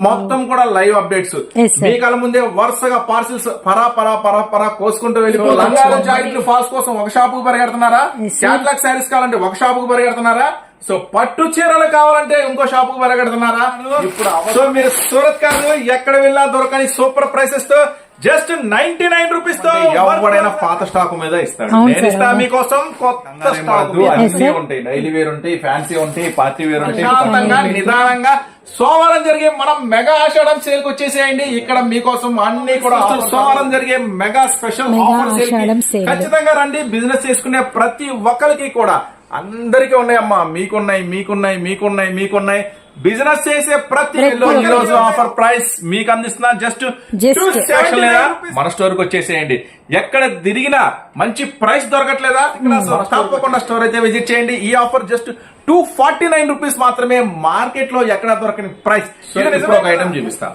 మొత్తం కూడా live updates మీ కళ్ళ ముందే వరుసగా పార్సిల్స్ పరా కోసుకుంటూ వెళ్ళిపోయి లంగాలు జాకెట్లు ఫాల్స్ కోసం ఒక షాపుకు పరిగెడుతున్నారా? క్యాట్లాగ్ శారీస్ కావాలంటే ఒక షాపుకు పరిగెడుతున్నారా? సో పట్టు చీరలు కావాలంటే ఇంకో షాపుకు పరిగెడుతున్నారా? ఇప్పుడు సో మీరు సూరత్ కాదు ఎక్కడ వెళ్ళినా దొరకని సూపర్ ప్రైసెస్ తో జస్ట్ 99 రూపీస్ తో ఎవరైనా పాత స్టాక్ మీద ఇస్తాడు. నేను ఇస్తా మీకోసం కొత్త స్టాక్. అన్ని ఉంటాయి, డైలీ వేర్ ఉంటాయి, ఫ్యాన్సీ ఉంటాయి, పార్టీ వేర్ ఉంటాయి. శాంతంగా నిదానంగా సోమవారం జరిగే మనం మెగా ఆషాఢం సేల్ కి వచ్చేసేయండి. ఇక్కడ మీకోసం అన్ని కూడా సోమవారం జరిగే మెగా స్పెషల్ ఆఫర్ సేల్ ఖచ్చితంగా రండి. బిజినెస్ చేసుకునే ప్రతి ఒక్కరికి కూడా అందరికీ ఉన్నాయమ్మా, మీకున్నాయి. బిజినెస్ చేసే ప్రతి రోజు ఆఫర్ ప్రైస్ మీకు అందిస్తున్నా జస్ట్ మన స్టోర్ కి వచ్చేసేయండి. ఎక్కడ తిరిగినా మంచి ప్రైస్ దొరకట్లేదా? తప్పకుండా స్టోర్ అయితే విజిట్ చేయండి. ఈ ఆఫర్ జస్ట్ 249 రూపీస్ మాత్రమే. మార్కెట్ లో ఎక్కడ దొరకని ప్రైస్. ఒక ఐటమ్ చూపిస్తా.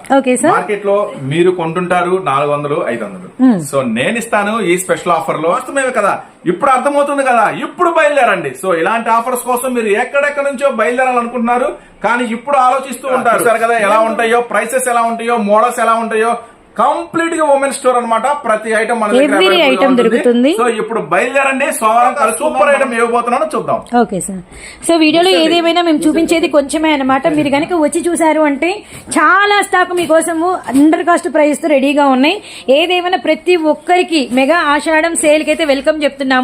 మార్కెట్ లో మీరు కొంటుంటారు 400, 500. సో నేను ఇస్తాను ఈ స్పెషల్ ఆఫర్ లో. వాస్తవమే కదా, ఇప్పుడు అర్థమవుతుంది కదా. ఇప్పుడు బయలుదేరండి. సో ఇలాంటి ఆఫర్స్ కోసం మీరు ఎక్కడెక్కడ నుంచో బయలుదేరాలనుకుంటున్నారు, కానీ ఇప్పుడు ఆలోచిస్తూ ఉంటారు సరే కదా, ఎలా ఉంటాయో ప్రైసెస్, ఎలా ఉంటాయో మోడల్స్, ఎలా ఉంటాయో. కంప్లీట్ గా ఉమెన్ స్టోర్ అన్నమాట. ప్రతి ఐటమ్ మన దగ్గర దొరుకుతుంది. సో ఇప్పుడు బయలుదేరండి. సోమవారం సూపర్ ఐటమ్ ఇవ్వబోతున్నాను, చూద్దాం. Okay sir. సో వీడియోలో ఏదేమైనా మేము చూపించేది కొంచెమే అన్నమాట. మీరు కనుక వచ్చి చూసారు అంటే చాలా స్టాక్ మీకోసము అండర్ కాస్ట్ ప్రైస్ తో రెడీగా ఉన్నాయి. ఏదేమైనా ప్రతి ఒక్కరికి మెగా ఆషాఢం సేల్ కి అయితే వెల్కమ్ చెప్తున్నాము.